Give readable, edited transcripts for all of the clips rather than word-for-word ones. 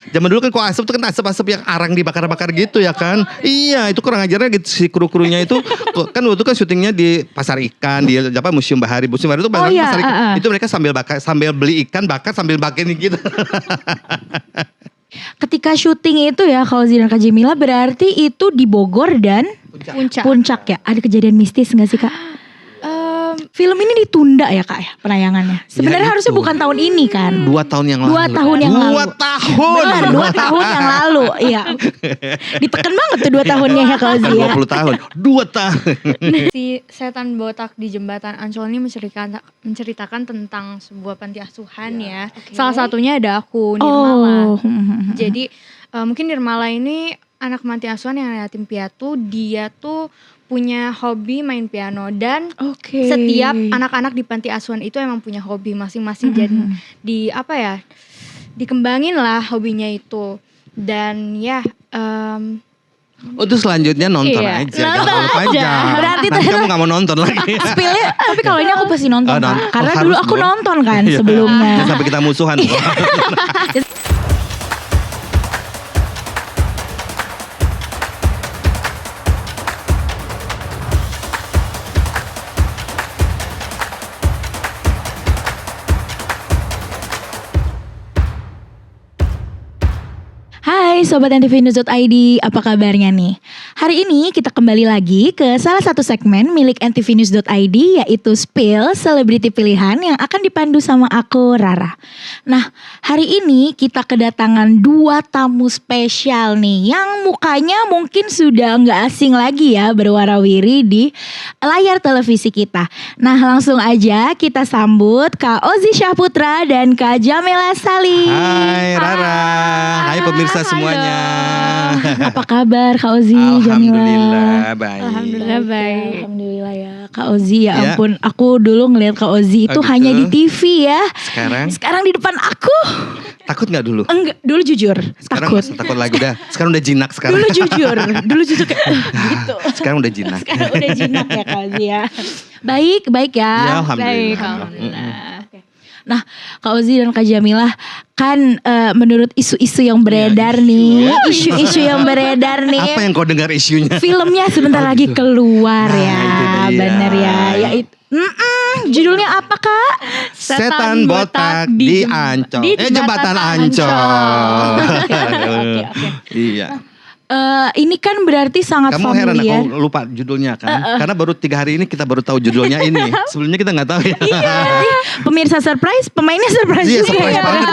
Zaman dulu kan kok asap tuh kan asap-asap yang arang dibakar-bakar gitu ya kan. Iya, itu kurang ajarnya gitu si kru-krunya itu. Kan waktu kan syutingnya di pasar ikan, di Museum Bahari. Museum Bahari itu pasar ikan. Itu mereka sambil beli ikan bakar sambil bakin gitu. Ketika syuting itu ya Kauzi dan Kak Jamila berarti itu di Bogor dan Puncak ya. Ada kejadian mistis gak sih Kak? Film ini ditunda ya Kak ya penayangannya. Sebenarnya harusnya bukan tahun ini kan. 2 tahun yang lalu. 2 tahun yang lalu. 2 tahun. Benar, 2 tahun yang lalu. Iya. Ditekan banget tuh 2 tahunnya ya Kauzi ya. 20 tahun. 2 tahun. Si setan botak di jembatan Ancol ini menceritakan tentang sebuah panti asuhan ya. Salah satunya ada aku, Nirmala. Jadi mungkin Nirmala ini anak panti asuhan yang yatim piatu. Dia tuh punya hobi main piano dan setiap anak-anak di panti asuhan itu emang punya hobi masing-masing dan dikembangin lah hobinya itu. Dan ya itu selanjutnya nonton aja. Nonton aja. Berarti nanti kamu gak mau nonton lagi. Spillnya, tapi kalau ini aku pasti nonton Kak. Karena dulu aku nonton kan sebelumnya. Sampai kita musuhan. Hai Sobat NTVnews.id, apa kabarnya nih? Hari ini kita kembali lagi ke salah satu segmen milik NTVnews.id yaitu Spill Selebriti Pilihan yang akan dipandu sama aku Rara. Nah hari ini kita kedatangan 2 tamu spesial nih yang mukanya mungkin sudah gak asing lagi ya berwarawiri di layar televisi kita. Nah langsung aja kita sambut Kak Ozi Syahputra dan Kak Jamila Salim. Hai Rara, hai pemirsa semuanya. Apa kabar Kak Ozi, Jamila? Alhamdulillah baik. Alhamdulillah baik. Alhamdulillah ya Kak Ozi ya ampun. Aku dulu ngeliat Kak Ozi itu hanya di TV ya. Sekarang di depan aku. Takut gak dulu? Enggak, dulu jujur sekarang takut lagi dah. Sekarang udah jinak sekarang. Dulu jujur kayak gitu. Sekarang udah jinak. Sekarang udah jinak ya Kak Ozi ya. Baik ya. Ya alhamdulillah. Baik, alhamdulillah. Nah Kak Ozi dan Kak Jamila kan menurut isu-isu yang beredar isu-isu yang beredar nih. Apa yang kau dengar isunya? Filmnya sebentar lagi keluar ya, bener ya. Yaitu judulnya apa Kak? Setan botak di Ancol. Jembatan Ancol. Oke. Iya. Ini kan berarti sangat kamu familiar. Kamu heran aku lupa judulnya kan? Karena baru 3 hari ini kita baru tahu judulnya ini. Sebelumnya kita nggak tahu ya. Iya, pemirsa surprise, pemainnya surprise juga surprise ya. banget.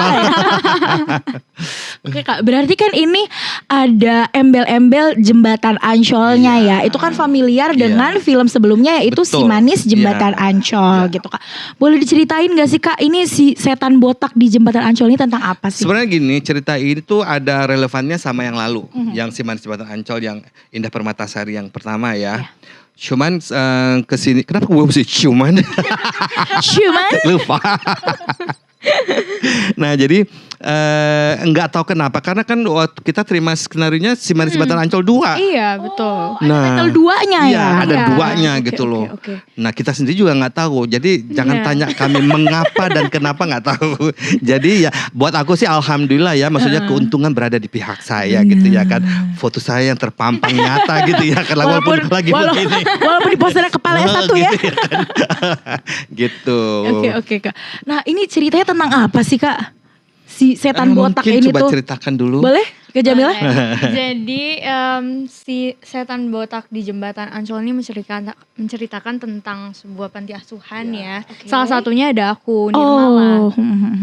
Oke Kak, berarti kan ini ada embel-embel jembatan Ancolnya ya. Itu kan familiar dengan film sebelumnya yaitu Si Manis Jembatan Ancol gitu Kak. Boleh diceritain gak sih Kak, ini si setan botak di jembatan Ancol ini tentang apa sih? Sebenarnya gini, cerita ini tuh ada relevannya sama yang lalu. Yang Si Manis Jembatan Ancol yang Indah Permatasari yang pertama ya. Cuman kesini, kenapa gue mesti cuman? Lupa. Nah jadi enggak tahu kenapa, karena kan waktu kita terima skenarionya Si Manis Jembatan Ancol 2. Iya betul. Ada title 2-nya ya? Iya ada 2-nya gitu loh. Nah kita sendiri juga gak tahu. Jadi jangan tanya kami mengapa dan kenapa gak tahu. Jadi ya buat aku sih alhamdulillah ya. Maksudnya keuntungan berada di pihak saya gitu ya kan. Foto saya yang terpampang nyata gitu ya kan. Walaupun lagi begini. Walaupun di posternya kepala S1 ya. Gitu ya kan. Gitu. Oke Kak. Nah ini ceritanya tentang apa sih Kak? Si setan botak ini coba tuh. Ceritakan dulu. Boleh Kak Jamila? Jadi si setan botak di jembatan Ancol ini menceritakan tentang sebuah panti asuhan ya. Salah satunya ada aku, Nirmala.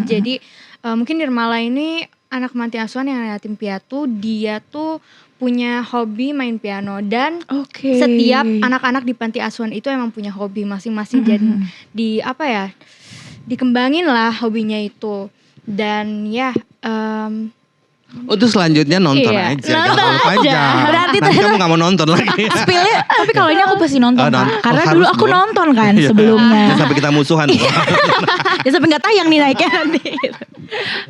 Jadi mungkin Nirmala ini anak panti asuhan yang yatim piatu. Dia tuh punya hobi main piano dan setiap anak-anak di panti asuhan itu emang punya hobi masing-masing dan dikembangin lah hobinya itu. Dan ya itu selanjutnya nonton aja. Nonton aja. Berarti nanti kamu gak mau nonton lagi. Spillnya, tapi kalau ini aku pasti nonton Kak. Karena dulu aku nonton kan sebelumnya. Sampai kita musuhan. Ya sampai gak tayang nih naiknya nanti.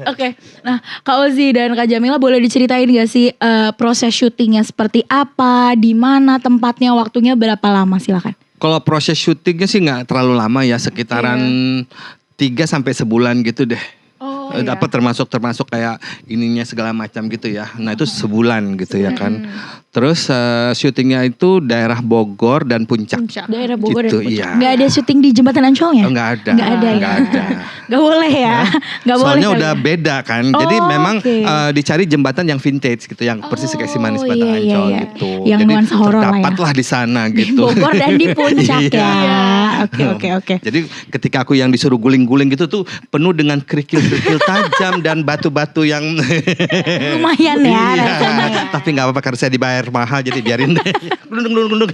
Oke. Nah Kak Ozi dan Kak Jamila boleh diceritain gak sih proses syutingnya seperti apa, di mana tempatnya, waktunya berapa lama, silakan. Kalau proses syutingnya sih gak terlalu lama ya, sekitaran 3 sampai sebulan gitu deh. Dapat termasuk kayak ininya segala macam gitu ya. Nah itu sebulan gitu ya kan. Terus syutingnya itu daerah Bogor dan Puncak. Daerah Bogor gitu, dan Puncak. iya. Nggak ada syuting di Jembatan Ancolnya? Nggak ada. Nggak ada ya? Nggak ada. Nggak boleh ya? Nggak boleh. Soalnya udah beda kan. Jadi memang dicari jembatan yang vintage gitu, yang persis kayak si Manis Batang Ancol gitu. Yang jadi nuansa horor lah ya. terdapatlah di sana gitu. Di Bogor dan di Puncak ya. Oke. Jadi ketika aku yang disuruh guling-guling gitu tuh penuh dengan kerikil-kerikil tajam dan batu-batu yang lumayan ya rasanya ya. Tapi nggak apa-apa karena saya dibayar mahal jadi biarin gundung.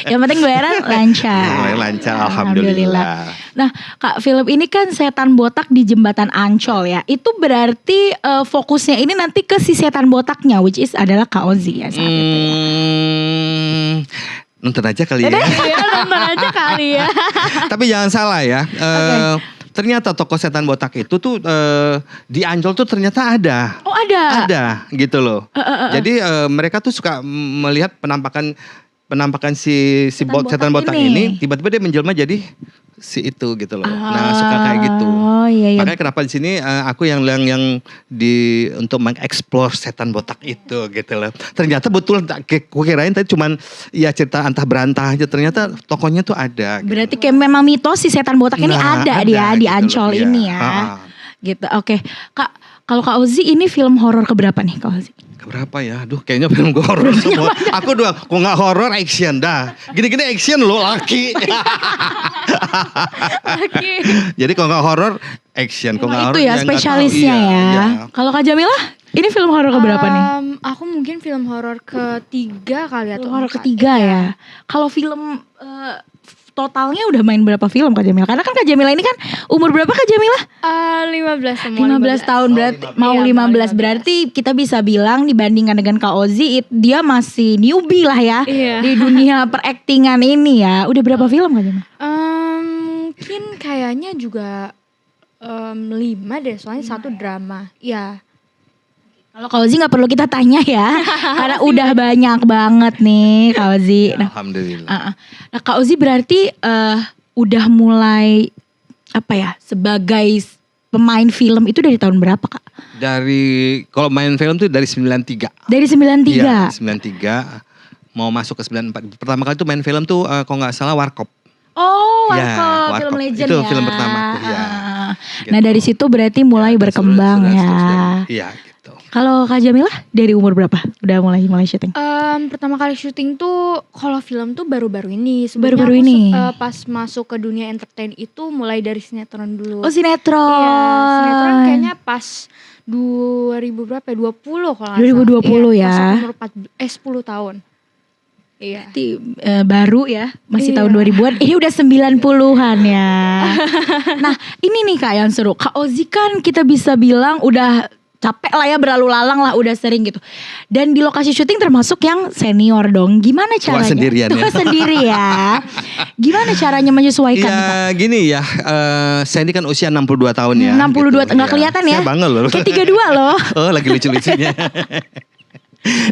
Yang penting bayaran lancar. Lancar, alhamdulillah. Nah, Kak, film ini kan setan botak di Jembatan Ancol ya. Itu berarti fokusnya ini nanti ke si setan botaknya, which is adalah Kak Ozi ya saat itu ya. Nonton aja kali ya. Iya, nonton aja kali ya. Tapi jangan salah ya. Ternyata toko setan botak itu tuh di Ancol tuh ternyata ada. Oh ada? Ada gitu loh. Jadi mereka tuh suka melihat penampakan si setan botak ini tiba-tiba dia menjelma jadi si itu gitu loh. Nah suka kayak gitu. Iya. Makanya kenapa di sini aku yang untuk mengeksplor setan botak itu gitu loh. Ternyata betul kirain tadi cuman ya cerita antah berantah aja. Ternyata tokonya tuh ada. Gitu. Berarti kayak memang mitos si setan botak ini ada dia di gitu Ancol loh, ini ya. Gitu. Oke. Kak, kalau Kak Ozi ini film horor keberapa nih Kak Ozi? Keberapa ya? Aduh kayaknya film gue horor semua. Aku dua, kok gak horor action dah. Gini-gini action loh laki. Jadi kalau gak horor action. Kalau gak horor itu ya spesialisnya ya. Kalau Kak Jamilah, ini film horor keberapa nih? Aku mungkin film horor ketiga kali atau horor ketiga ya. Kalau film totalnya udah main berapa film Kak Jamila? Karena kan Kak Jamila ini kan umur berapa Kak Jamila? 15 tahun berarti mau 15 berarti kita bisa bilang dibandingkan dengan Kak Ozi dia masih newbie lah ya di dunia peraktingan ini ya. Udah berapa film Kak Jamila? Mungkin kayaknya juga 5 deh, soalnya 1 drama. Iya. Kalau Kak Ozi gak perlu kita tanya ya. Karena udah banyak banget nih Kak Ozi. Nah, alhamdulillah. Nah Kak Ozi berarti udah mulai sebagai pemain film itu dari tahun berapa Kak? Kalau main film tuh dari 93. Dari 93? Iya 93. Mau masuk ke 94. Pertama kali tuh main film tuh kalau gak salah Warkop. Oh Warkop, film legend itu ya. Itu film pertamaku ya. Nah dari situ berarti mulai berkembang ya. Iya gitu. Kalau Kak Jamilah dari umur berapa udah mulai syuting? Pertama kali syuting tuh kalau film tuh baru-baru ini. Baru-baru ini. Pas masuk ke dunia entertain itu mulai dari sinetron dulu. Oh sinetron. Iya, sinetron kayaknya pas 2020 kalau nggak salah. 2020 ya. Pas umur 10 tahun. Iya. Berarti baru ya, masih tahun 2000-an. Ini udah 90-an ya. Nah, ini nih Kak yang seru. Kak Ozi kan kita bisa bilang udah capek lah ya, berlalu lalang lah, udah sering gitu. Dan di lokasi syuting termasuk yang senior dong. Gimana caranya? Tua sendiri ya. Gimana caranya menyesuaikan? Ya gini ya, saya ini kan usia 62 tahun ya. 62, nggak kelihatan ya? Saya bangga loh. Kayak 32 loh. Oh lagi lucu-lucunya.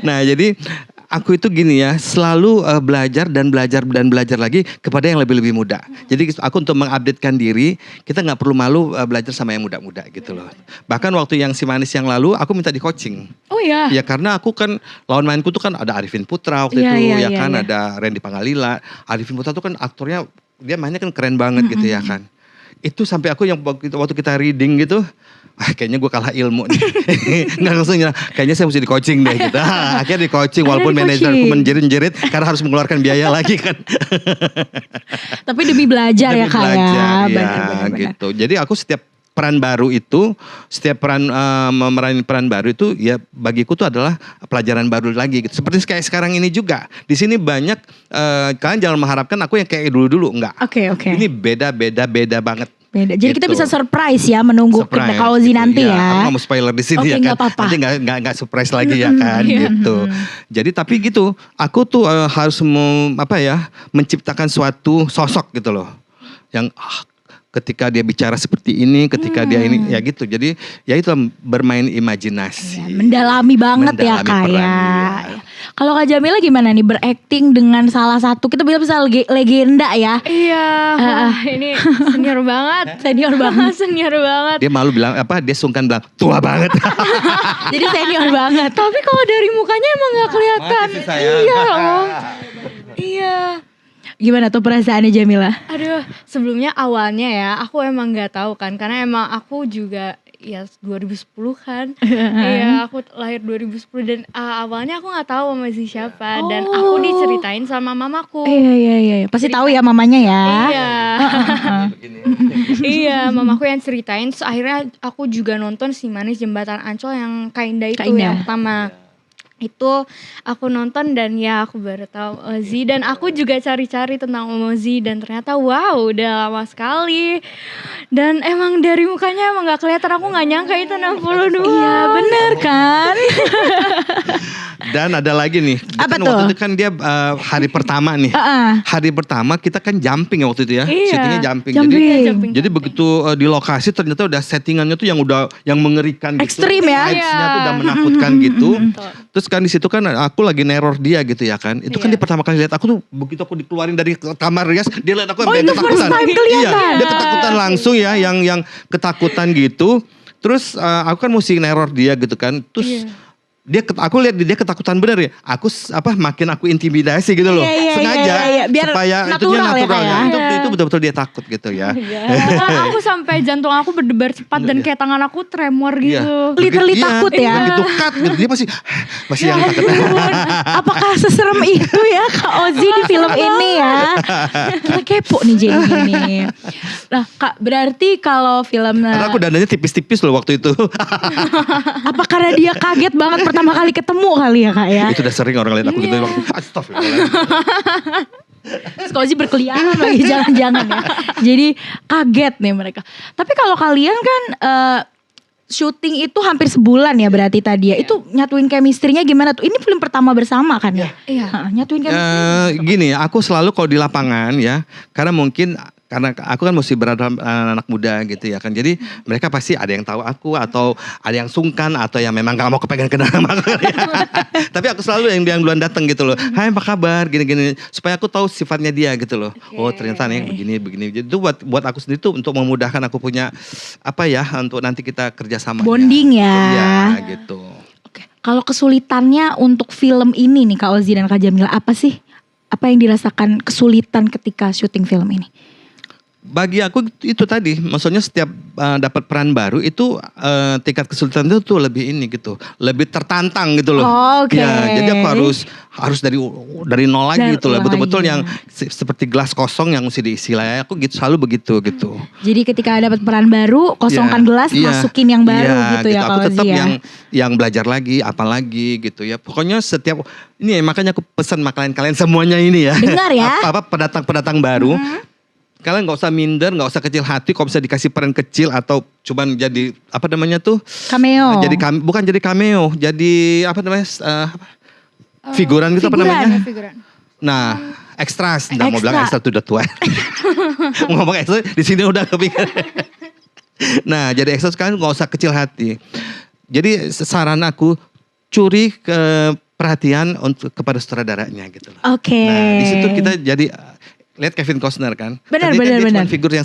Nah jadi aku itu gini ya, selalu belajar lagi kepada yang lebih muda. Jadi aku untuk mengupdatekan diri, kita nggak perlu malu belajar sama yang muda-muda gitu loh. Bahkan waktu yang si Manis yang lalu, aku minta di coaching. Oh iya. Ya karena aku kan lawan mainku tuh kan ada Arifin Putra waktu itu, ada Randy Pangalila. Arifin Putra tuh kan aktornya, dia mainnya kan keren banget gitu ya kan. Itu sampai aku yang waktu kita reading gitu, kayaknya gue kalah ilmu nih. Nggak langsung nyerah, kayaknya saya mesti di coaching deh gitu. Akhirnya di coaching walaupun manajerku menjerit-jerit karena harus mengeluarkan biaya lagi kan. Tapi demi belajar ya Kak ya. Benar, gitu. Jadi aku setiap memerankan peran baru itu ya bagiku tuh adalah pelajaran baru lagi gitu. Seperti kayak sekarang ini juga. Di sini banyak kalian jangan mengharapkan aku yang kayak dulu-dulu, enggak. Oke. Ini beda banget. Beda. Jadi kita bisa surprise ya menunggu Kak Ozi gitu, nanti ya. Aku nggak mau spoiler di sini ya kan. Apa-apa. Nanti nggak surprise lagi ya kan gitu. Jadi tapi gitu, aku tuh harus menciptakan suatu sosok gitu loh. Yang ketika dia bicara seperti ini, ketika dia ini ya gitu. Jadi ya itu bermain imajinasi. Ya, mendalami banget ya Kak ya. Kalau Kak Jamila gimana nih berakting dengan salah satu, kita bisa legenda ya? Iya, ini senior banget. Senior banget. Senior banget. Dia malu bilang apa? Dia sungkan bilang tua banget. Jadi senior banget. Tapi kalau dari mukanya emang gak kelihatan. Iya Om. Iya. Gimana tuh perasaannya Jamila? Aduh, sebelumnya awalnya ya aku emang gak tahu kan, karena emang aku juga ya 2010 kan. Iya, aku lahir 2010 dan awalnya aku gak tahu Mama Z siapa. Dan aku diceritain sama mamaku. Iya. Pasti tahu ya mamanya ya. Iya. Iya, mamaku yang ceritain. Terus akhirnya aku juga nonton Si Manis Jembatan Ancol yang Kainda itu yang pertama. Itu aku nonton dan ya aku baru tahu Ozzy, dan aku juga cari-cari tentang Ozzy dan ternyata wow udah lama sekali, dan emang dari mukanya emang gak kelihatan, aku gak nyangka itu 62. Iya bener kan. Dan ada lagi nih, apa kan tuh? waktu itu kan dia hari pertama nih. Hari pertama kita kan jumping ya waktu itu ya. Iya. Syutingnya jumping. Jadi begitu di lokasi ternyata udah settingannya tuh yang mengerikan gitu. Ekstrim ya. Vibes-nya tuh udah menakutkan gitu. Terus kan di situ kan aku lagi neror dia gitu ya kan. Itu kan dia pertama kali lihat aku tuh, begitu aku dikeluarin dari kamar rias, dia lihat aku sampai ketakutan. First time kelihatan. Iya, dia ketakutan langsung ya, yang ketakutan gitu. Terus aku kan mesti neror dia gitu kan. Terus aku lihat dia ketakutan bener ya. Aku makin aku intimidasi gitu loh. Sengaja biar supaya natural ya. Itu betul-betul dia takut gitu ya. Aku sampai jantung aku berdebar cepat dan kayak tangan aku tremor gitu. Literally takut ya. Begitu cut gitu dia masih yang takut. Apakah seserem itu ya Kak Ozzy di film ini ya? Kita kepo nih jadi ini. Nah Kak, berarti kalau film Karena aku dananya tipis-tipis loh waktu itu. apa karena dia kaget banget pertama kali ketemu kali ya Kak ya? Itu udah sering orang lihat aku gitu. Astagfirullah. Ozzy berkeliaran lagi jangan-jangan ya. Jadi kaget nih mereka. Tapi kalau kalian kan syuting itu hampir sebulan ya berarti tadi ya. Itu nyatuin chemistry-nya gimana tuh? Ini film pertama bersama kan ya? Iya. Nyatuin chemistry. Gini, aku selalu kalau di lapangan ya, karena aku kan mesti berada anak muda gitu ya kan. Jadi mereka pasti ada yang tahu aku atau ada yang sungkan atau yang memang gak mau kepegang nama aku ya. Tapi aku selalu yang duluan datang gitu loh. Hai apa kabar gini-gini, supaya aku tahu sifatnya dia gitu loh. Oh ternyata nih begini. Jadi itu buat aku sendiri tuh untuk memudahkan aku punya untuk nanti kita kerjasama. Bonding ya. Iya gitu. Oke. Kalau kesulitannya untuk film ini nih Kak Ozzy dan Kak Jamila, apa sih? Apa yang dirasakan kesulitan ketika syuting film ini? Bagi aku itu tadi, maksudnya setiap dapat peran baru itu tingkat kesulitan itu tuh lebih lebih tertantang gitu loh. Ya, jadi aku harus dari nol lagi gitu loh, betul-betul yang seperti gelas kosong yang mesti diisi lah. Aku selalu begitu gitu. Jadi ketika dapat peran baru, kosongkan gelas, masukin yang baru gitu ya aku tetap ya. yang belajar lagi, apalagi gitu ya. Pokoknya setiap ini makanya aku pesan kalian semuanya ini ya. Dengar ya. Pendatang baru. Kalian gak usah minder, gak usah kecil hati kalau bisa dikasih peran kecil atau cuman jadi cameo. Bukan jadi cameo, jadi figuran gitu Figuran. Nah, ekstras, enggak mau bilang ekstra tuh udah tua. Ngomong ekstra di sini udah kepikiran. Nah, jadi ekstra kalian gak usah kecil hati. Jadi saran aku curi perhatian kepada sutradaranya gitu loh. Oke. Nah, di situ kita jadi lihat Kevin Costner kan. Benar. Dia cuma figur yang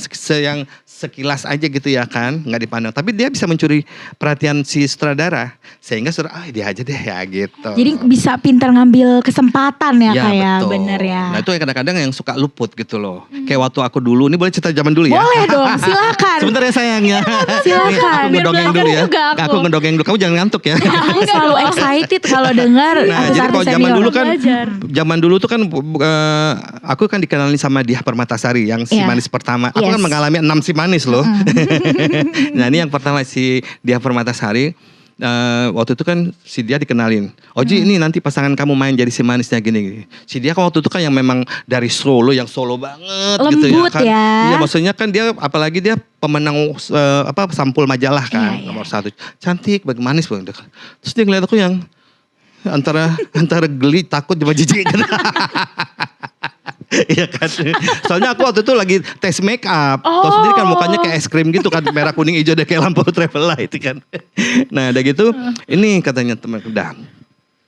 sekilas aja gitu ya kan, nggak dipandang. Tapi dia bisa mencuri perhatian si sutradara, sehingga dia aja deh ya gitu. Jadi bisa pintar ngambil kesempatan ya kayak betul. Bener ya. Nah itu yang kadang-kadang yang suka luput gitu loh. Kayak waktu aku dulu, ini boleh cerita zaman dulu ya? Boleh dong, silakan. Sebentar ya sayangnya. Silakan. Aku ngedongeng dulu ya. Aku ngedongeng dulu, kamu jangan ngantuk ya. Aku selalu excited kalau dengar. Nah jadi kalau zaman dulu tuh kan aku kan dikenalin sama Diah Permatasari yang si manis pertama. Aku kan mengalami 6 si manis loh. Nah ini yang pertama si Diah Permatasari. Waktu itu kan si Diah dikenalin. Ozzy ini nanti pasangan kamu main jadi si manisnya gini. Si Diah kan waktu itu kan yang memang dari Solo, yang Solo banget. Lembut gitu ya kan. Ya. Iya maksudnya kan dia apalagi dia pemenang sampul majalah kan. Nomor 1. Cantik, manis banget. Terus dia ngeliat aku yang antara geli, takut, cuma jijik kan. Iya kan. Soalnya aku waktu itu lagi tes make up. Tahu sendiri kan mukanya kayak es krim gitu kan, merah kuning hijau deh kayak lampu travel light kan. Nah udah gitu ini katanya teman udah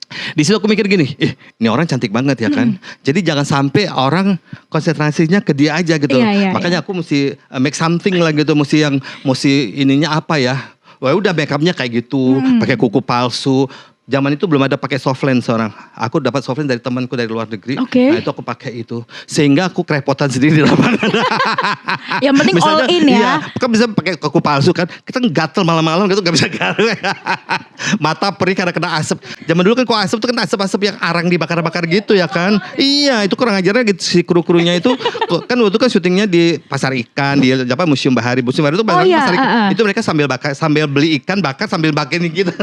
Di situ aku mikir gini, ini orang cantik banget ya kan. Jadi jangan sampai orang konsentrasinya ke dia aja gitu. Makanya aku mesti make something lah gitu, mesti ininya apa ya. Wah udah make upnya kayak gitu, pakai kuku palsu. Zaman itu belum ada pakai soft lens orang. Aku dapat soft lens dari temanku dari luar negeri. Nah itu aku pakai itu. Sehingga aku kerepotan sendiri di lapangan. Yang penting misalnya, all in ya. Kan bisa pakai kuku palsu kan. Kita gatel malam-malam gitu gak bisa gatel. Mata perih karena kena asap. Zaman dulu kan kalau asap itu kan asap-asap yang arang dibakar-bakar gitu ya kan. Iya itu kurang ajarnya gitu si kru-krunya itu. Kan waktu kan syutingnya di pasar ikan. Di Museum Bahari. Museum Bahari itu pasar ikan. Itu mereka sambil beli ikan bakar sambil bakin gitu.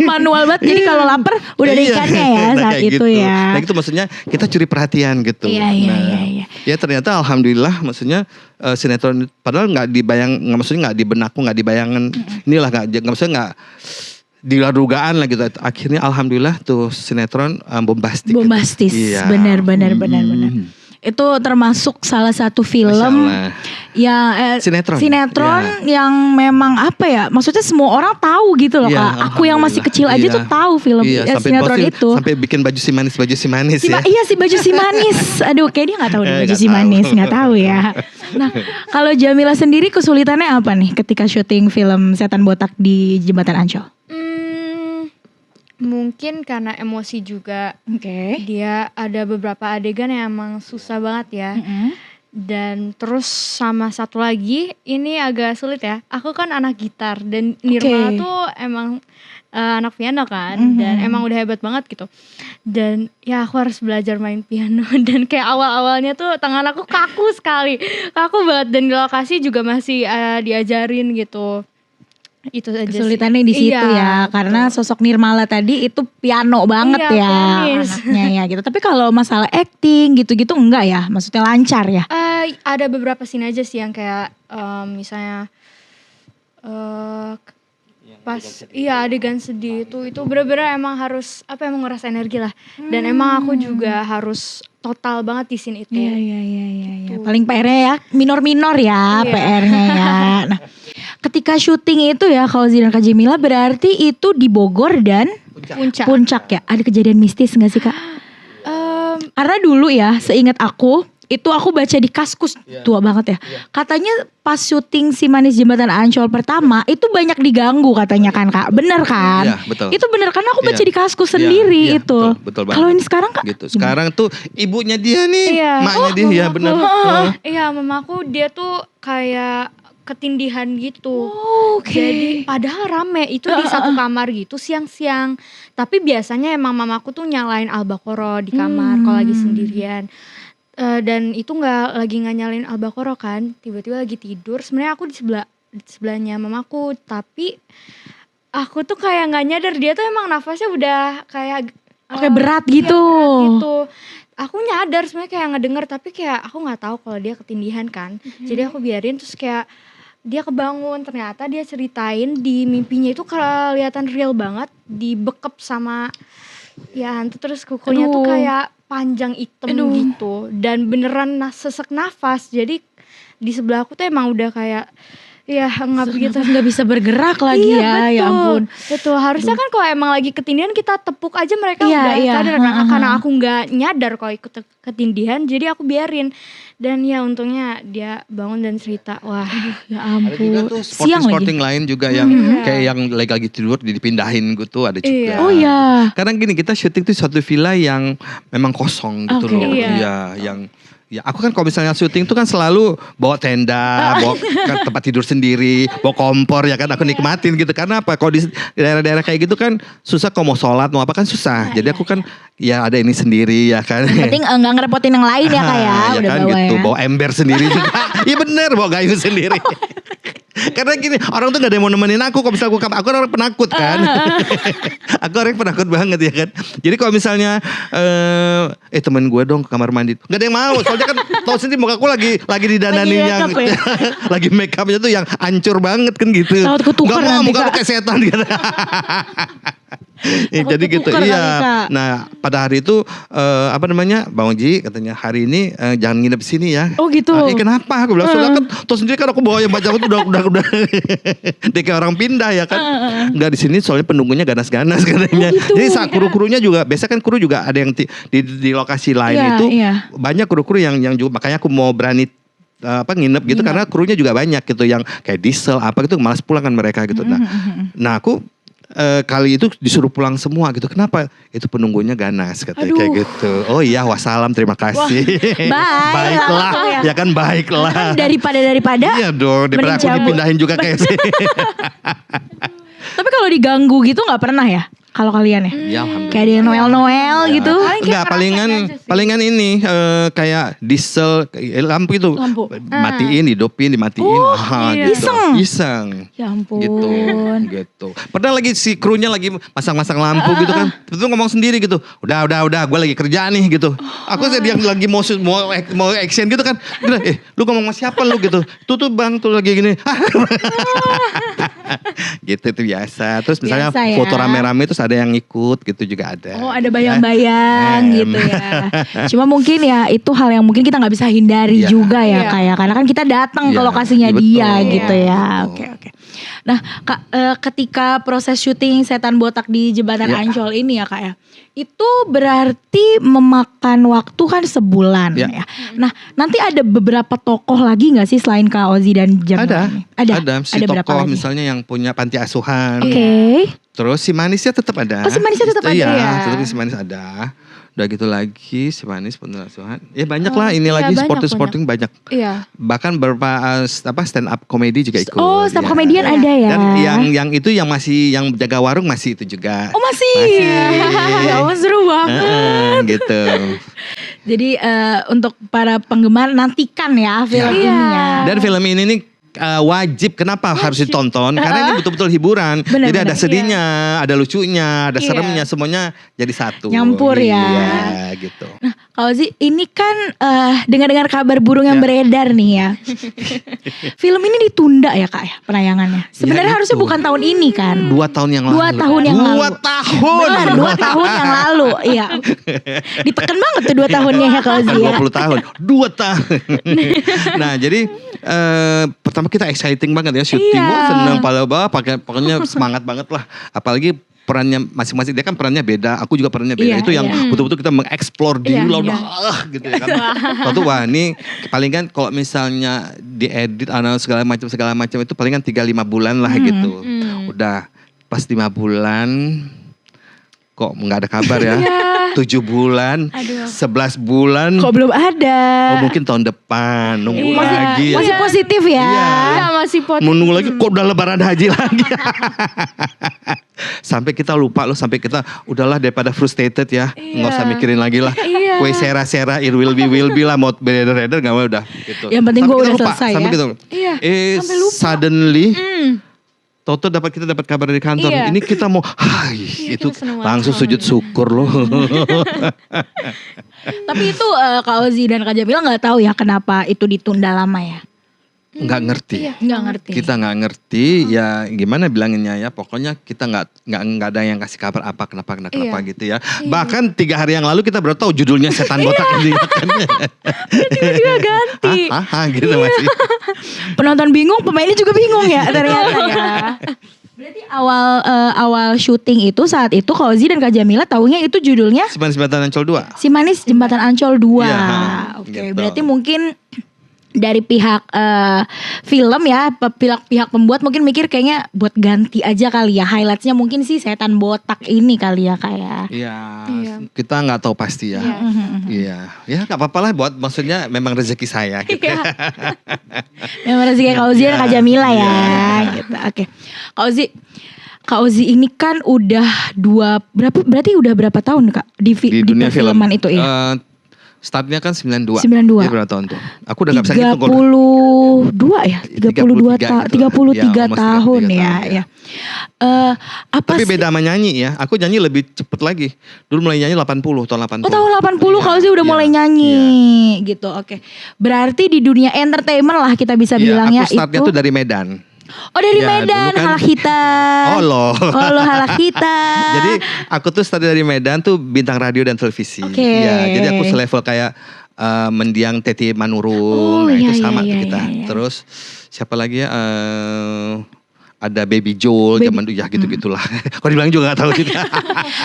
Manual banget, jadi kalau lapar udah ada ikannya ya saat itu gitu. Ya. Nah itu maksudnya kita curi perhatian gitu. Iya. Ya ternyata alhamdulillah maksudnya sinetron padahal nggak di benakku nggak dibayangan inilah nggak di luar dugaan lah gitu. Akhirnya alhamdulillah tuh sinetron bombastis. Gitu. Benar. Itu termasuk salah satu film sinetron yang memang apa ya, maksudnya semua orang tahu gitu loh Kak. Aku yang masih kecil aja tuh tahu film sinetron itu. Sampai bikin baju si manis ya. Iya si baju si manis. Aduh kayak dia gak tahu nih baju si manis. Gak tahu ya. Nah kalau Jamila sendiri kesulitannya apa nih ketika syuting film Setan Botak di Jembatan Ancol? Mungkin karena emosi juga. Dia ada beberapa adegan yang emang susah banget ya. Dan terus sama satu lagi, ini agak sulit ya. Aku kan anak gitar dan Nirmala tuh emang anak piano kan. Dan emang udah hebat banget gitu. Dan ya aku harus belajar main piano. Dan kayak awal-awalnya tuh tangan aku kaku sekali. Kaku banget dan di lokasi juga masih diajarin gitu. Itu aja kesulitannya di situ ya, karena sosok Nirmala tadi itu piano banget anaknya ya gitu. Tapi kalau masalah acting gitu-gitu enggak ya, maksudnya lancar ya? Ada beberapa scene aja sih yang kayak misalnya adegan sedih itu bener-bener emang harus menguras energi lah. Dan emang aku juga harus total banget di scene itu. Iya. Paling PR-nya ya minor-minor ya PR-nya ya. Nah, ketika syuting itu ya kalau Zidan Kak Jamila berarti itu di Bogor dan Puncak ya. Ada kejadian mistis gak sih Kak? Karena dulu ya seingat aku itu aku baca di Kaskus tua banget ya. Katanya pas syuting si Manis Jembatan Ancol pertama itu banyak diganggu katanya kan Kak. Bener kan? Iya betul. Itu bener karena aku baca di Kaskus sendiri itu. Betul banget. Kalau ini sekarang Kak? Gitu. Sekarang tuh ibunya dia nih, maknya dia ya bener. Iya mamaku dia tuh kayak ketindihan gitu. Jadi padahal rame itu di satu kamar gitu siang-siang. Tapi biasanya emang mamaku tuh nyalain Al-Baqarah di kamar kalau lagi sendirian. Dan itu nggak nyalain Al-Baqarah kan, tiba-tiba lagi tidur. Sebenarnya aku di sebelahnya mamaku, tapi aku tuh kayak nggak nyadar dia tuh emang nafasnya udah kayak berat gitu. Aku nyadar sebenarnya kayak ngedenger, tapi kayak aku nggak tahu kalau dia ketindihan kan. Jadi aku biarin terus kayak dia kebangun, ternyata dia ceritain di mimpinya itu kelihatan real banget, dibekep sama hantu, terus kukunya tuh kayak panjang hitam gitu dan beneran sesek nafas. Jadi di sebelah aku tuh emang udah kayak ngap gitu, nggak bisa bergerak lagi ya ampun. Betul, harusnya kan kalau emang lagi ketindihan kita tepuk aja mereka udah sadar kan. Karena aku nggak nyadar kalau ikut ketindihan, jadi aku biarin. Dan untungnya dia bangun dan cerita. Wah ya ampun. Ada juga tuh sporting lain juga yang kayak yang lagi tidur dipindahin gitu ada juga. Karena gini, kita syuting tuh suatu villa yang memang kosong gitu loh. Ya aku kan kalau misalnya syuting tuh kan selalu bawa tenda, bawa tempat tidur sendiri, bawa kompor ya kan, aku nikmatin gitu. Karena apa? Kalau di daerah-daerah kayak gitu kan susah, kalau mau sholat mau apa kan susah. Jadi aku kan ada ini sendiri ya kan. Yang penting enggak ngerepotin yang lain ya Kak ya. Udah kan bawa gitu, bawa ember sendiri juga. Iya bener, bawa gayung sendiri. Karena gini, orang tuh gak ada yang mau nemenin aku. Kalau misalnya aku orang penakut kan. Aku orang penakut banget ya kan. Jadi kalau misalnya temen gue dong ke kamar mandi, gak ada yang mau. Soalnya kan tau sendiri muka aku lagi didandanin yang lagi make upnya tuh yang hancur banget kan gitu. Takut ketukar gak mau nanti muka aku kayak setan gitu. Jadi gitu, iya. Nah pada hari itu Bang Oji katanya hari ini jangan nginep di sini ya. Oh gitu. Kenapa? Aku bilang soalnya kan tau sendiri kan aku bawa yang baca aku tuh udah dia kayak orang pindah ya kan. Enggak di sini soalnya penunggunya ganas-ganas katanya. Gitu, jadi saat kru-krunya juga biasa kan kru juga ada yang di lokasi lain itu banyak kru-kru yang juga makanya aku mau berani nginep gitu karena krunya juga banyak gitu yang kayak diesel apa gitu malas pulang kan mereka gitu. Nah aku kali itu disuruh pulang semua gitu. Kenapa? Itu penunggunya ganas katanya kayak gitu. Oh iya wassalam terima kasih. Baiklah ya kan baiklah. Daripada iya dong daripada aku dipindahin juga kayak sih. Tapi kalau diganggu gitu nggak pernah ya? Kalau kalian ya? Ya alhamdulillah. Kayak ada Noel gitu? Enggak, palingan ini kayak diesel lampu itu matiin, hidupin, dimatiin. Iseng. Ya ampun. Gitu. Padahal lagi si krunya lagi masang-masang lampu gitu kan. Terus ngomong sendiri gitu. Udah, gue lagi kerja nih gitu. Aku yang lagi mau action gitu kan. Lu ngomong sama siapa lu gitu. Tuh bang, tuh lagi gini. Gitu itu biasa. Terus misalnya foto rame-rame terus ada yang ikut gitu juga ada. Oh ada bayang-bayang gitu ya. Cuma mungkin ya itu hal yang mungkin kita gak bisa hindari juga ya kayak. Karena kan kita datang ke lokasinya dia gitu ya. Oke. Nah Kak ketika proses syuting Setan Botak di Jembatan Ancol ini ya Kak ya. Itu berarti memakan waktu kan sebulan ya. Nah nanti ada beberapa tokoh lagi gak sih selain Kak Ozi dan Jamila? Ada. Si tokoh misalnya yang punya panti asuhan. Terus si manisnya tetap ada. Oh si manisnya tetap ada ya? Iya, tetap si manis ada. Udah gitu lagi si manis panti asuhan. Ya banyak lah ini lagi sporting banyak. Iya. Bahkan beberapa stand up komedi juga ikut. Oh stand up komedian ada ya. Dan yang itu yang masih yang jaga warung masih itu juga. Oh masih. Ya ampun seru banget. Gitu. Jadi untuk para penggemar nantikan ya film ini ya. Dan film ini nih wajib. Kenapa harus ditonton? Karena ini betul-betul hiburan. Jadi ada sedihnya, ada lucunya, ada seremnya, semuanya jadi satu. Nyampur ya. Iya gitu. Nah kalau Zi, ini kan dengar-dengar kabar burung yang beredar nih ya. Film ini ditunda ya Kak ya penayangannya. Sebenarnya harusnya bukan tahun ini kan. 2 tahun yang lalu. 2 tahun yang lalu. 2 tahun. Benar, 2 tahun yang lalu. Iya. Ditekan banget tuh 2 tahunnya ya Kak Zi ya. 20 tahun. 2 tahun. Nah jadi pertama kita exciting banget ya syuting. Senang pokoknya semangat banget lah. Apalagi perannya masing-masing dia kan perannya beda, aku juga perannya beda. Itu yang betul-betul kita mengeksplor diri lah udah gitu ya kan. Waktu ini paling kan kalau misalnya diedit segala macam itu paling kan 3-5 bulan lah gitu. Udah pas 5 bulan kok nggak ada kabar ya. 7 bulan, 11 bulan. Kok belum ada? Oh mungkin tahun depan, nunggu lagi. Masih positif ya? Iya masih positif. Menunggu lagi, kok udah lebaran haji lagi. Sampai kita lupa loh, sampai kita udahlah daripada frustrated ya. Nggak usah mikirin lagi lah. Kue sera-sera, it will be lah, mau beredar-edar gak mau udah. Gitu. Yang penting gue udah selesai ya. Sampai gitu. Sampai lupa. Suddenly. Toto kita dapat kabar dari kantor. Ini kita mau, itu langsung sujud syukur loh. Tapi itu Kak Ozi dan Kak Jamila nggak tahu ya kenapa itu ditunda lama ya? Nggak ngerti. Nggak ngerti. Kita nggak ngerti. Ya gimana bilanginnya ya. Pokoknya kita nggak ada yang kasih kabar apa kenapa gitu ya. Bahkan 3 hari yang lalu kita baru tahu judulnya Setan Botak ini. Tiba-tiba ganti. Gitu masih. Penonton bingung, pemainnya juga bingung ya ternyata ya. Berarti awal syuting itu saat itu Kak Ozi dan Kak Jamila taunya itu judulnya Si Manis Jembatan Ancol 2. Si Manis Jembatan Ancol 2. Oke, gitu. berarti mungkin dari pihak film ya, pihak pembuat mungkin mikir kayaknya buat ganti aja kali ya. Highlightnya mungkin sih Setan Botak ini kali ya kayak. Iya, kita nggak tahu pasti ya. Iya, ya nggak apa-apa lah buat maksudnya memang rezeki saya gitu. Memang rezeki Kak Ozi dan Kak Jamila ya. Gitu. Oke, Kak Ozi ini kan udah berarti udah berapa tahun Kak di dunia filman itu ya? Startnya kan 92. Dia 92. berapa tahun tuh? Aku udah gak bisa ngitung. 32 ya? 33 tahun ya. Tapi beda sama nyanyi ya. Aku nyanyi lebih cepet lagi. Dulu mulai nyanyi 80, tahun 80. Oh tahun 80 kalau sih udah mulai nyanyi gitu. Oke. Berarti di dunia entertainment lah kita bisa bilang ya. Aku startnya tuh dari Medan. Oh dari Ya, Medan, dulu kan- Halakita. Oh loh. Oh lo Halakita. Jadi aku tuh start dari Medan tuh bintang radio dan televisi. Oke. Ya, jadi aku selevel kayak mendiang Teti Manurung. Oh, Nah, iya, itu sama iya, tuh iya, kita. iya. Terus siapa lagi ya? Ada Baby Joel, Baby- zaman dulu ya gitu-gitulah. Kalau dibilang juga gak tahu juga.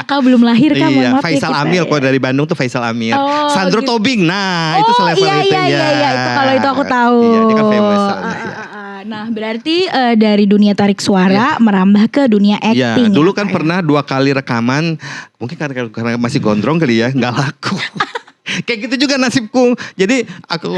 Kau belum lahir kan? Iya, Mohon maaf ya Faisal kita Amil, ya. kalau dari Bandung tuh Faisal Amil. Oh, Sandro gitu. Tobing, nah itu selevel iya, itu iya, ya. iya, itu kalau itu aku tahu. Iya, dia kan famous soalnya, ya. Nah berarti dari dunia tarik suara merambah ke dunia Iya, acting. dulu ya, kan Kak, ya? pernah 2 kali rekaman, mungkin karena masih gondrong kali ya, nggak laku. Kayak gitu juga nasibku. Jadi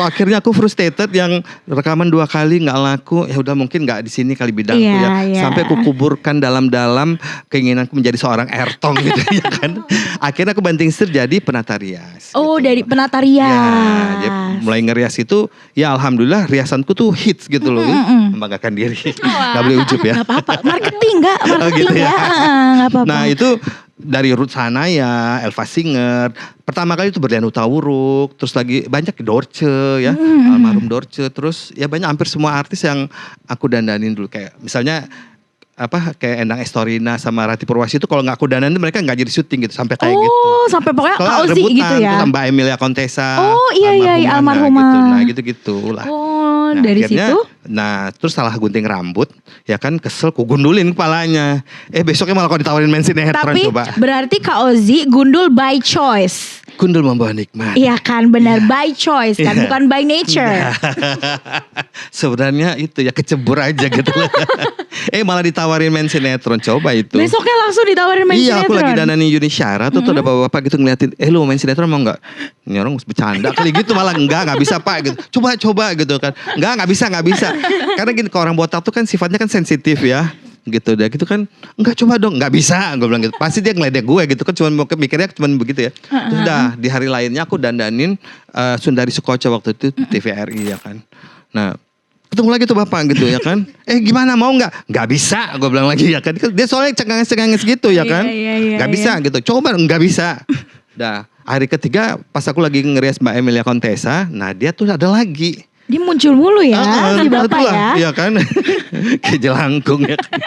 akhirnya aku frustrated yang rekaman 2 kali nggak laku. Ya udah mungkin nggak di sini kali bidangku Iya, ya. iya. Sampai aku kuburkan dalam-dalam keinginanku menjadi seorang ertong gitu ya kan. Akhirnya aku banting setir jadi penata rias. Oh gitu. dari penata rias. Ya, jadi mulai ngerias itu ya alhamdulillah riasanku tuh hits gitu loh. Membanggakan diri. Gak boleh ujub ya. Gak apa-apa, marketing gak? Marketing gitu ya, ya. gak apa-apa. Nah itu dari Ruth Sanaya, Elva Singer, pertama kali itu Berlian Utawuruk, terus lagi banyak Dorce ya, almarhum Dorce, terus ya banyak hampir semua artis yang aku dandanin dulu kayak misalnya kayak Endang Estorina sama Rati Purwasi itu kalau nggak aku dandanin mereka nggak jadi syuting gitu sampai kayak gitu. Oh sampai pokoknya Kak Ozi gitu ya. Terus Mbak Emilia Contessa. Oh iya almarhumah. Gitu. Nah gitu-gitu lah. Oh Nah, dari akhirnya, situ. Nah terus salah gunting rambut ya kan kesel ku gundulin kepalanya. Besoknya malah kau ditawarin main sinetron Tapi coba. berarti Kak Ozi gundul by choice. Gundul membawa nikmat. Iya kan benar by choice kan bukan by nature. Sebenarnya itu ya kecebur aja gitu lah. Malah ditawarin main sinetron coba itu. Besoknya langsung ditawarin main Iya sinetron. aku lagi dandanin Yuni Syara tuh ada bapak-bapak gitu ngeliatin. Lu mau main sinetron mau gak? Ini orang bercanda kali gitu malah enggak bisa pak gitu. Coba gitu kan. Enggak bisa. Karena gini kalau orang botak tuh kan sifatnya kan sensitif ya. Gitu deh gitu kan enggak coba dong enggak bisa gue bilang gitu pasti dia ngeledek gue gitu kan cuma mikirnya cuma begitu ya terus udah di hari lainnya aku dandanin Sundari Sukoco waktu itu TVRI ya kan nah ketemu lagi tuh bapak gitu ya kan gimana mau nggak bisa gue bilang lagi ya kan dia soalnya cenganges gitu ya kan nggak bisa gitu coba nggak bisa dah hari ketiga pas aku lagi ngerias Mbak Emilia Contessa nah dia tuh ada lagi. Dia muncul mulu ya si bapak itulah, ya. Iya kan. Kayak jelangkung ya kan.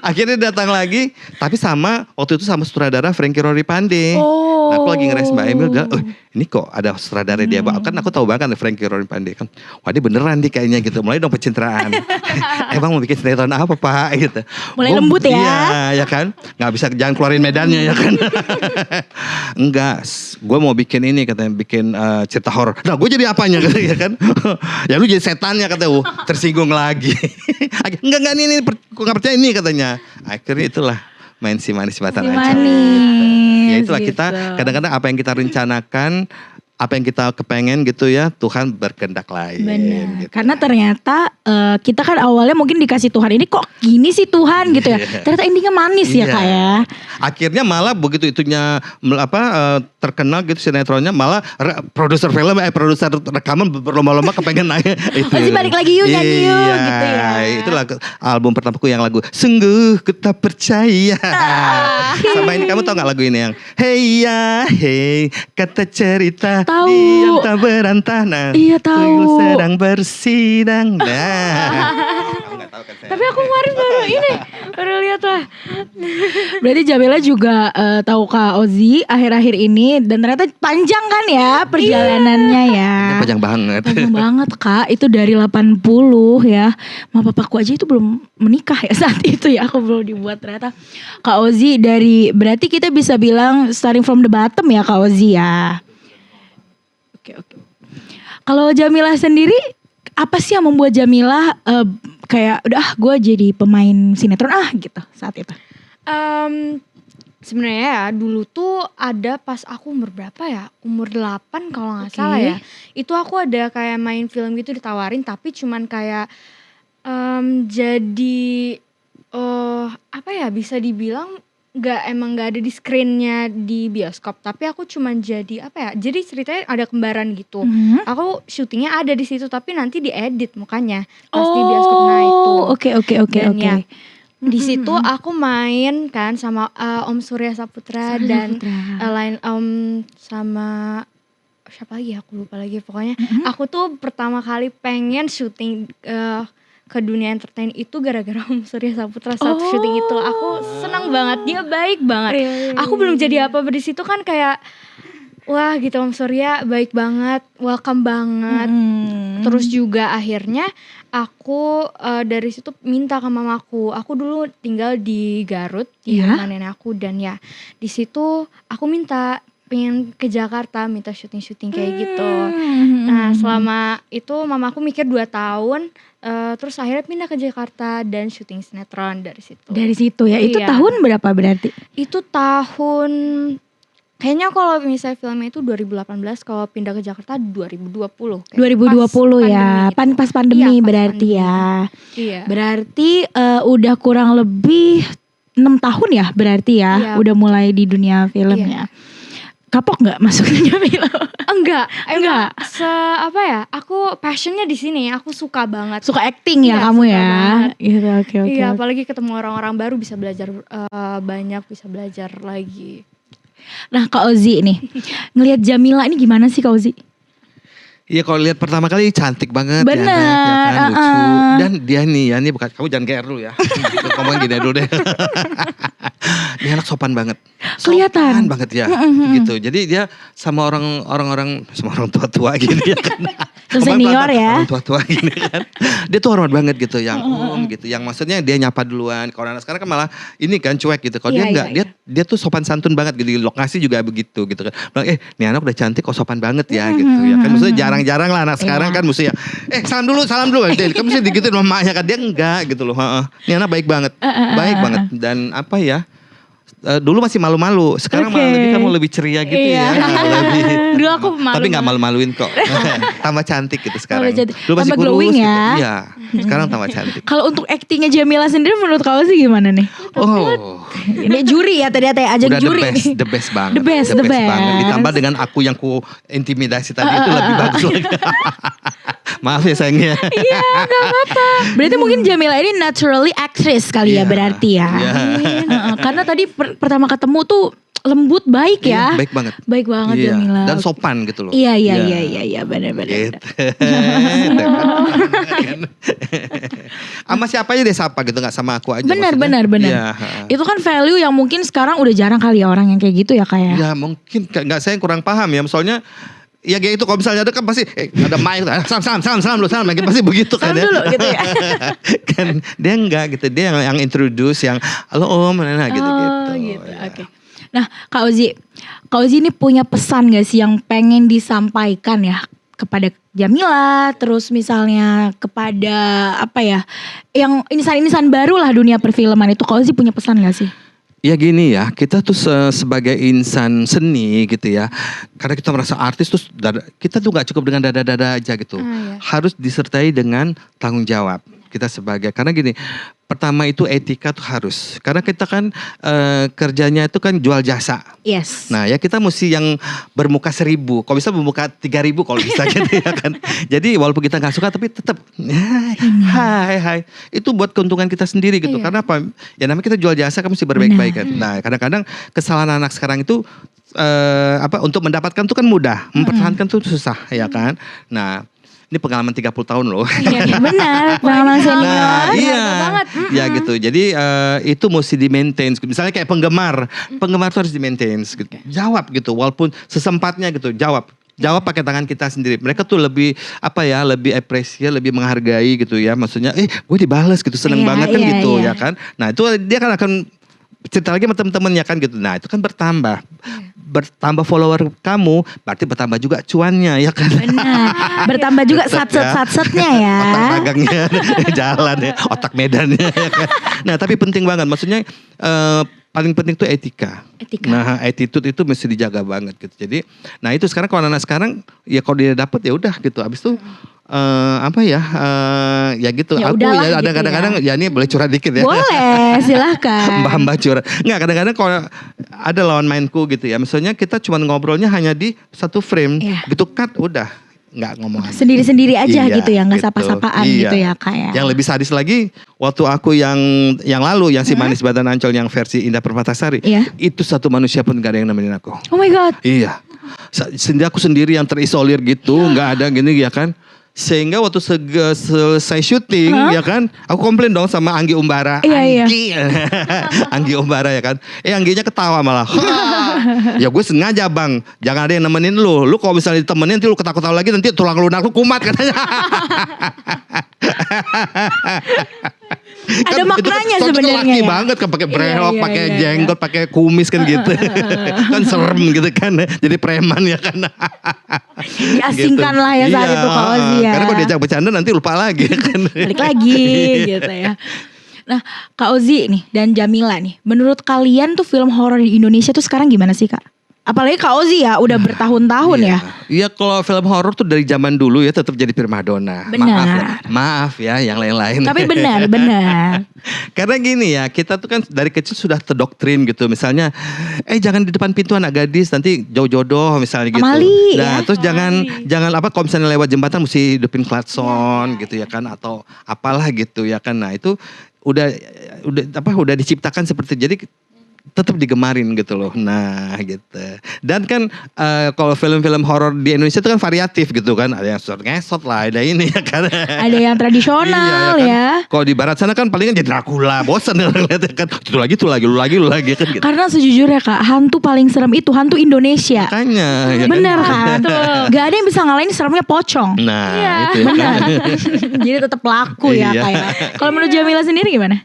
Akhirnya datang lagi. Tapi sama waktu itu sama sutradara Frankie Rory Pandey. Oh. Nah, aku lagi ngeres Mbak Emil bilang, ini kok ada sutradara dia. Kan aku tahu banget Frankie Rory Pandey kan. Wah dia beneran nih kayaknya gitu. Mulai dong pencitraan. Emang mau bikin sinetron apa pak gitu. Mulai lembut ya. Iya ya kan. Gak bisa jangan keluarin medannya ya kan. Enggak. Gue mau bikin ini katanya. Bikin cerita horor. Nah gue jadi apanya katanya kan. Ya lu jadi setannya katanya. Tersinggung lagi. Enggak ini gue gak percaya ini katanya. Akhirnya itulah main si manis batan aja. Ya itulah gitu. kita kadang-kadang apa yang kita rencanakan, apa yang kita kepengen gitu ya, Tuhan berkehendak lain. Benar. Gitu. Karena ternyata kita kan awalnya mungkin dikasih Tuhan ini kok gini sih Tuhan gitu ya. Ternyata endingnya manis ya Kak ya. Akhirnya malah begitu itunya terkenal gitu sinetronnya malah produser film produser rekaman berlomba-lomba kepengen naik itu. Masih balik lagi yuk nyanyi yuk gitu ya. Itulah album pertamaku yang lagu Sungguh Ku Tak Percaya. Sama ini kamu tau gak lagu ini yang Hey ya hey kata cerita Tahu. diam tak berantah nah. Iya tahu. Tuyul sedang bersidang nah. Kamu gak tahu kan saya. Tapi aku kemarin baru lihat lah. Berarti Jamila juga tahu Kak Ozi akhir-akhir ini dan ternyata panjang kan ya perjalanannya ya. Panjang banget. Panjang banget Kak, itu dari 80 ya. Mama papaku aja itu belum menikah ya saat itu ya, aku belum dibuat ternyata. Kak Ozi dari, berarti kita bisa bilang starting from the bottom ya Kak Ozi ya. Oke. Kalau Jamila sendiri, apa sih yang membuat Jamila kayak udah gue jadi pemain sinetron gitu saat itu? Sebenarnya ya dulu tuh ada pas aku umur berapa ya? Umur 8 kalau gak salah ya. Itu aku ada kayak main film gitu ditawarin tapi cuman kayak jadi apa ya bisa dibilang emang gak ada di screennya di bioskop tapi aku cuman jadi apa ya? Jadi ceritanya ada kembaran gitu. Aku syutingnya ada di situ tapi nanti diedit mukanya pas di bioskop itu. Oke. Ya, di situ aku main kan sama Om Surya Saputra dan lain sama siapa lagi aku lupa lagi pokoknya. Aku tuh pertama kali pengen syuting ke dunia entertain itu gara-gara Om Surya Saputra saat syuting itu. Aku senang banget, dia baik banget. Aku belum jadi apa-apa di situ kan kayak wah gitu, Om Surya baik banget, welcome banget. Terus juga akhirnya aku dari situ minta ke mamaku. Aku dulu tinggal di Garut di rumah nenek aku, dan ya di situ aku minta pengen ke Jakarta, minta syuting-syuting kayak gitu. Nah selama itu mamaku mikir 2 tahun, terus akhirnya pindah ke Jakarta dan syuting sinetron dari situ. Dari situ ya, itu tahun berapa berarti? Itu tahun kayaknya kalau misalnya filmnya itu 2018, kalau pindah ke Jakarta 2020. 2020 ya, pas pandemi iya, berarti pandemi. ya. Iya. Berarti udah kurang lebih 6 tahun ya berarti ya, iya. Udah mulai di dunia filmnya. Kapok nggak masuk dunia film? Enggak. Apa ya? Aku passionnya di sini. Aku suka banget. Suka acting ya kamu ya? Gitu, oke. Iya, apalagi ketemu orang-orang baru, bisa belajar banyak, bisa belajar lagi. Nah Kak Ozi nih, ngelihat Jamila ini gimana sih Kak Ozi? Iya kalau lihat pertama kali cantik banget. Bener, ya kan, lucu. Dan dia nih ya, bukan, kamu jangan GR dulu ya. Ngomong gini dulu deh. Dia anak sopan banget. Kelihatan. Sopan banget ya. Gitu. Jadi dia sama orang tua-tua gini ya kan. Senior ya. Orang tua-tua gini kan. Dia tuh hormat banget gitu, yang gitu. Yang maksudnya dia nyapa duluan. Kalau anak sekarang kan malah ini kan cuek gitu. Kalau dia enggak, dia tuh sopan santun banget gitu. Di lokasi juga begitu gitu kan. Bilang, nih anak udah cantik kok, sopan banget ya gitu ya kan. Maksudnya jarang-jarang lah anak sekarang kan mesti ya. Salam dulu. Kan mesti digituin mamanya kan. Dia enggak gitu loh. Ini anak baik banget. Baik banget. Dan apa ya, dulu masih malu-malu, sekarang malah kamu lebih ceria gitu ya. Dulu aku malu. Tapi gak malu-maluin kok. Tambah cantik gitu sekarang. Dulu masih glowing kurus, ya. Gitu. Iya, sekarang tambah cantik. Kalau untuk aktingnya Jamila sendiri menurut kamu sih gimana nih? Ini juri ya, tadi ajak juri. The best banget. The best. Banget. Ditambah dengan aku yang ku intimidasi tadi itu lebih bagus lagi. Maaf ya sayangnya. Iya, gak apa-apa. Berarti mungkin Jamila ini naturally actress kali ya berarti ya. Karena tadi pertama ketemu tuh lembut, baik ya. Baik banget. Baik banget Jamila. Dan sopan gitu loh. Iya benar-benar. Gitu. Sama siapa aja deh sapa gitu, gak sama aku aja. Benar. Ya, itu kan value yang mungkin sekarang udah jarang kali ya orang yang kayak gitu ya kayak. Ya mungkin gak, saya kurang paham ya. Soalnya ya kayak itu kalau misalnya ada kan pasti ada mic salam lagi pasti begitu kan. Salam dulu gitu ya. Kan dia enggak gitu, dia yang introduce, yang halo om gitu. Oke. Nah Kak Ozi ini punya pesan gak sih yang pengen disampaikan ya kepada Jamila, terus misalnya kepada apa ya, yang insan-insan baru lah dunia perfilman itu, Kak Ozi punya pesan gak sih? Ya gini ya, kita tuh sebagai insan seni gitu ya, karena kita merasa artis terus kita tuh gak cukup dengan dada-dada aja gitu. Harus disertai dengan tanggung jawab kita sebagai, karena gini, pertama itu etika tuh harus, karena kita kan kerjanya itu kan jual jasa. Yes. Nah ya kita mesti yang bermuka 1000, kalau bisa bermuka 3000 kalau bisa gitu ya kan. Jadi walaupun kita gak suka tapi tetap hai itu buat keuntungan kita sendiri gitu. Karena apa? Ya namanya kita jual jasa kan mesti berbaik-baik kan. Nah kadang-kadang kesalahan anak sekarang itu untuk mendapatkan tuh kan mudah, mempertahankan tuh susah ya kan. Nah ini pengalaman 30 tahun loh. Iya benar, pengalaman senior. Nah, iya. Ya gitu. Jadi itu mesti di-maintain. Misalnya kayak penggemar itu harus di-maintain gitu. Jawab gitu, walaupun sesempatnya gitu, jawab pakai tangan kita sendiri. Mereka tuh lebih lebih appreciate, lebih menghargai gitu ya. Maksudnya gue dibales gitu, seneng banget kan gitu ya kan. Nah itu dia kan akan cerita lagi sama temen-temennya kan gitu. Nah itu kan bertambah follower kamu, berarti bertambah juga cuannya ya kan. Benar. Bertambah juga satsetnya ya. Otak dagangnya jalan ya, otak medannya ya kan. Nah tapi penting banget, maksudnya paling penting tuh etika. Nah attitude itu mesti dijaga banget gitu. Jadi, nah itu sekarang kalau anak sekarang ya kalau dia dapet ya udah gitu. Abis itu ya gitu. Ya aku ya ada kadang-kadang ya ini boleh curhat dikit ya. Boleh, silahkan. Mbak curhat. Enggak, kadang-kadang kalau ada lawan mainku gitu ya. Misalnya kita cuma ngobrolnya hanya di satu frame. Gitu cut udah. Nggak ngomong sendiri-sendiri aja gitu ya, nggak sapa-sapaan gitu ya Kak ya. Yang lebih sadis lagi waktu aku yang lalu yang si Manis Badan Ancol yang versi Indah Permatasari, itu satu manusia pun gak ada yang nemenin aku. Oh my god. Iya, aku sendiri yang terisolir gitu, nggak ada gini ya kan. Sehingga waktu selesai syuting ya kan, aku komplain dong sama Anggi Umbara. Anggi, Anggi Umbara ya kan. Angginya ketawa malah. Ya gue sengaja bang, jangan ada yang nemenin lu. Lu kalau misalnya ditemenin nanti lu ketawa-ketawa lagi, nanti tulang lunak lu kumat katanya. Ada maknanya sebenarnya. Laki banget kan pakai brewok, pakai jenggot, pakai kumis kan gitu. Kan serem gitu kan. Jadi preman ya kan. Diasingkan lah ya saat itu Kak Ozi ya. Karena kalau diajak bercanda nanti lupa lagi kan. Balik lagi gitu ya. Nah Kak Ozi nih dan Jamila nih, menurut kalian tuh film horor di Indonesia tuh sekarang gimana sih Kak? Apalagi Kak Ozi ya udah bertahun-tahun ya. Iya kalau film horor tuh dari zaman dulu ya tetap jadi primadona. Benar. Maaf ya yang lain-lain. Tapi benar. Karena gini ya, kita tuh kan dari kecil sudah terdoktrin gitu. Misalnya jangan di depan pintu anak gadis, nanti jauh jodoh misalnya gitu. Pamali, nah, ya? Terus jangan apa kalau misalnya lewat jembatan mesti hidupin klakson gitu ya kan, atau apalah gitu ya kan. Nah, itu udah diciptakan seperti jadi tetap digemarin gitu loh. Nah gitu. Dan kan kalau film-film horor di Indonesia itu kan variatif gitu kan. Ada yang ngesot lah, ada ini ya kan. Ada yang tradisional ya. Kalau di barat sana kan palingan jadi Dracula, bosan ngeliatnya kan. Itu lagi lu lagi kan gitu. Karena sejujurnya Kak, hantu paling serem itu hantu Indonesia. Makanya. Bener kan? Gak ada yang bisa ngalahin seremnya pocong. Nah itu bener. Jadi tetap laku ya kayak. Kalau menurut Jamila sendiri gimana?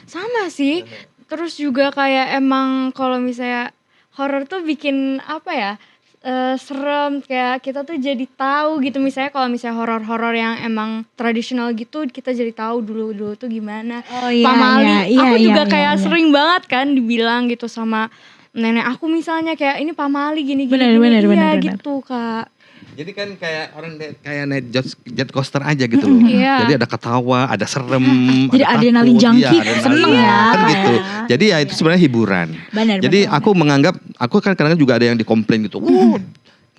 Sama sih. Terus juga kayak emang kalau misalnya horor tuh bikin apa ya, serem, kayak kita tuh jadi tahu gitu. Misalnya kalau misalnya horor-horor yang emang tradisional gitu, kita jadi tahu dulu tuh gimana. Pamali, aku juga kayak sering banget kan dibilang gitu sama nenek aku misalnya, kayak ini pamali gini bener. gitu Kak. Jadi kan kayak orang kayak naik jet coaster aja gitu loh. Jadi ada ketawa, ada serem, jadi ada adrenalin junkie, seneng ya. Kan gitu. Jadi ya itu sebenarnya hiburan. Jadi aku menganggap, aku kan kadang-kadang juga ada yang dikomplain gitu.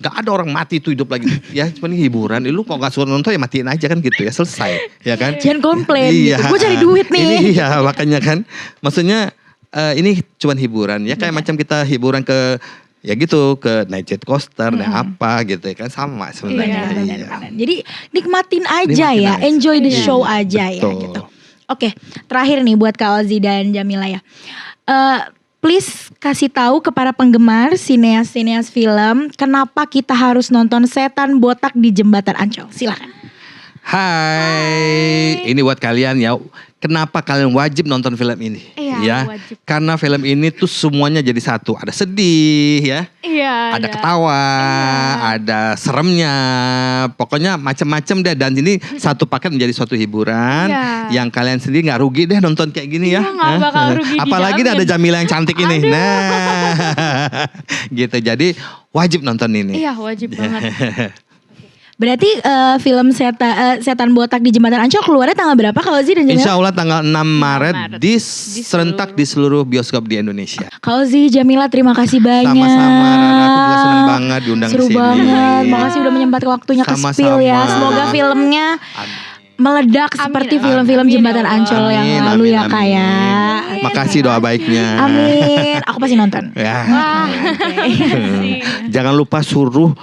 Gak ada orang mati tuh hidup lagi. Ya cuma ini hiburan. Lu kalau gak suka nonton ya matiin aja kan gitu ya, selesai. Ya kan? Jangan komplain gitu. Gue cari duit nih. Iya makanya kan. Maksudnya ini cuma hiburan. Ya kayak macam kita hiburan ke ya gitu, ke naik jet coaster dan apa gitu kan, sama sebenarnya. Benar. Jadi nikmatin aja enjoy the show aja ya gitu. Oke, terakhir nih buat Kak Ozi dan Jamila ya. Please kasih tahu kepada penggemar sineas film kenapa kita harus nonton Setan Botak di Jembatan Ancol. Silakan. Hai, ini buat kalian ya. Kenapa kalian wajib nonton film ini? Ya, wajib. Karena film ini tuh semuanya jadi satu. Ada sedih ya, ada ketawa, ada seremnya. Pokoknya macam-macam deh. Dan ini satu paket menjadi suatu hiburan yang kalian sendiri nggak rugi deh nonton kayak gini ya. Nggak bakal rugi. Apalagi ada Jamila yang cantik ini. Nah, gitu. Jadi wajib nonton ini. Iya, wajib banget. Berarti film Setan Botak di Jembatan Ancol keluarnya tanggal berapa Kak Ozi dan Jamila? Insya Allah tanggal 6 Maret serentak di seluruh bioskop di Indonesia. Kak Ozi, Jamila terima kasih banyak. Sama-sama Rara, aku juga seneng banget diundang di sini. Seru banget, makasih udah menyempatkan waktunya ke Spill ya. Semoga filmnya meledak seperti film-film Jembatan Ancol yang lalu ya Kak ya. Makasih doa baiknya. Amin, aku pasti nonton. Ya. Jangan lupa suruh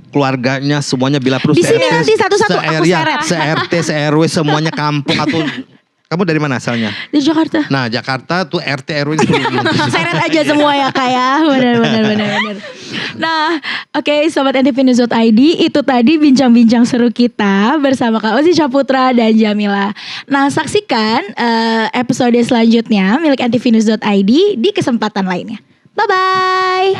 keluarganya semuanya bila perlu. Di sini nanti satu-satu aku seret. Se-RT, se-RW semuanya kampung atau kamu dari mana asalnya? Di Jakarta. Nah Jakarta tuh RT RW seret aja semua ya Kak ya. Benar. Nah oke, Sobat NTV.id, itu tadi bincang-bincang seru kita bersama Kak Ozi Caputra dan Jamila. Nah saksikan episode selanjutnya milik NTV.id di kesempatan lainnya. Bye-bye.